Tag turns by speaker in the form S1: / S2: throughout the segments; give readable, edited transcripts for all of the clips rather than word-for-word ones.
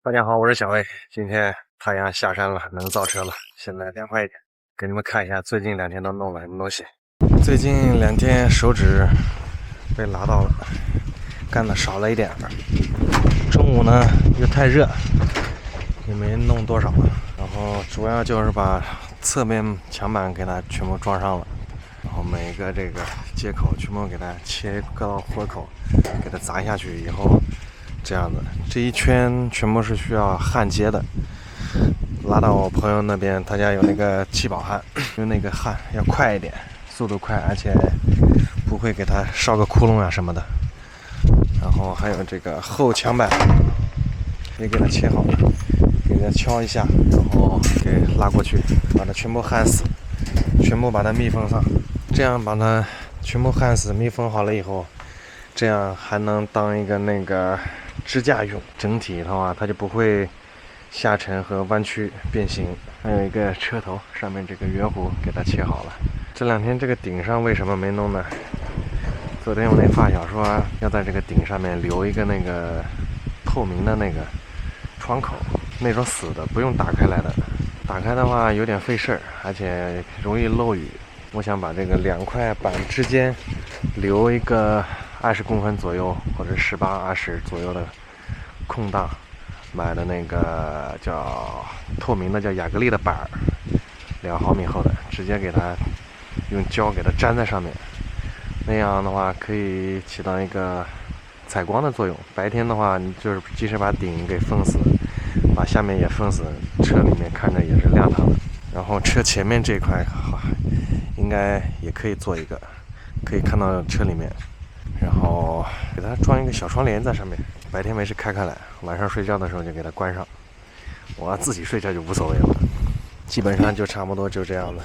S1: 大家好，我是小魏。今天太阳下山了，能造车了。现在凉快一点，给你们看一下最近2天都弄了什么东西。最近2天手指被拉到了，干的少了一点。中午呢又太热，也没弄多少。然后主要就是把侧面墙板给它全部装上了，然后每个这个接口全部给它切割到活口，给它砸下去以后。这样子，这一圈全部是需要焊接的。拉到我朋友那边，他家有那个气保焊，用那个焊要快一点，速度快，而且不会给它烧个窟窿啊什么的。然后还有这个后墙板也给它切好了，给它敲一下，然后给拉过去，把它全部焊死，全部把它密封上。这样把它全部焊死、密封好了以后，这样还能当一个那个支架用，整体的话它就不会下沉和弯曲变形。还有一个车头上面这个圆弧给它切好了。这2天这个顶上为什么没弄呢？昨天我那发小说要在这个顶上面留一个那个透明的那个窗口，那种死的不用打开来的，打开的话有点费事儿，而且容易漏雨。我想把这个2块板之间留一个20公分左右，或者18、20左右的空档，买的那个叫透明的，叫亚克力的板，2毫米厚的，直接给它用胶给它粘在上面。那样的话可以起到一个采光的作用。白天的话，你就是即使把顶给封死，把下面也封死，车里面看着也是亮堂的。然后车前面这块应该也可以做一个，可以看到车里面。然后给它装一个小窗帘在上面，白天没事开开来，晚上睡觉的时候就给它关上。我自己睡觉就无所谓了，基本上就差不多就这样了。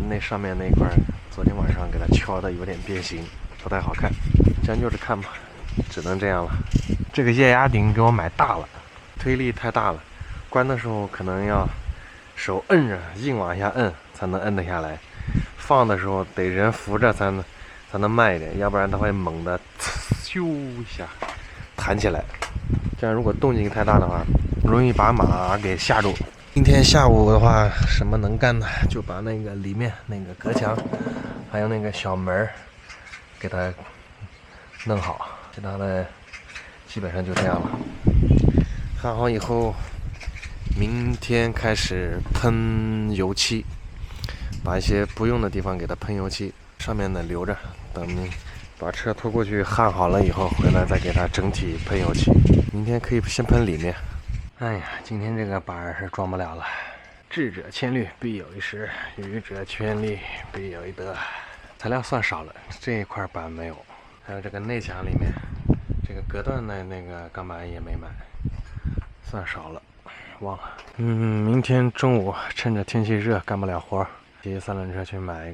S1: 那上面那一块昨天晚上给它敲的有点变形，不太好看，将就着看吧，只能这样了。这个液压顶给我买大了，推力太大了，关的时候可能要手摁着硬往下摁才能摁得下来，放的时候得人扶着才能慢一点，要不然它会猛的咻一下弹起来。这样如果动静太大的话，容易把马给吓住。今天下午的话，什么能干的，就把那个里面那个隔墙，还有那个小门给它弄好，其他的基本上就这样了。焊好以后，明天开始喷油漆，把一些不用的地方给它喷油漆，上面的留着，等把车拖过去焊好了以后，回来再给它整体喷油漆。明天可以先喷里面。哎呀，今天这个板是装不了了。智者千虑必有一失，愚者千里必有一得。材料算少了，这一块板没有，还有这个内墙里面这个隔断的那个钢板也没买，算少了，忘了。明天中午趁着天气热干不了活，骑3轮车去买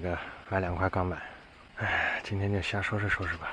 S1: 2块钢板。哎，今天就瞎收拾收拾吧。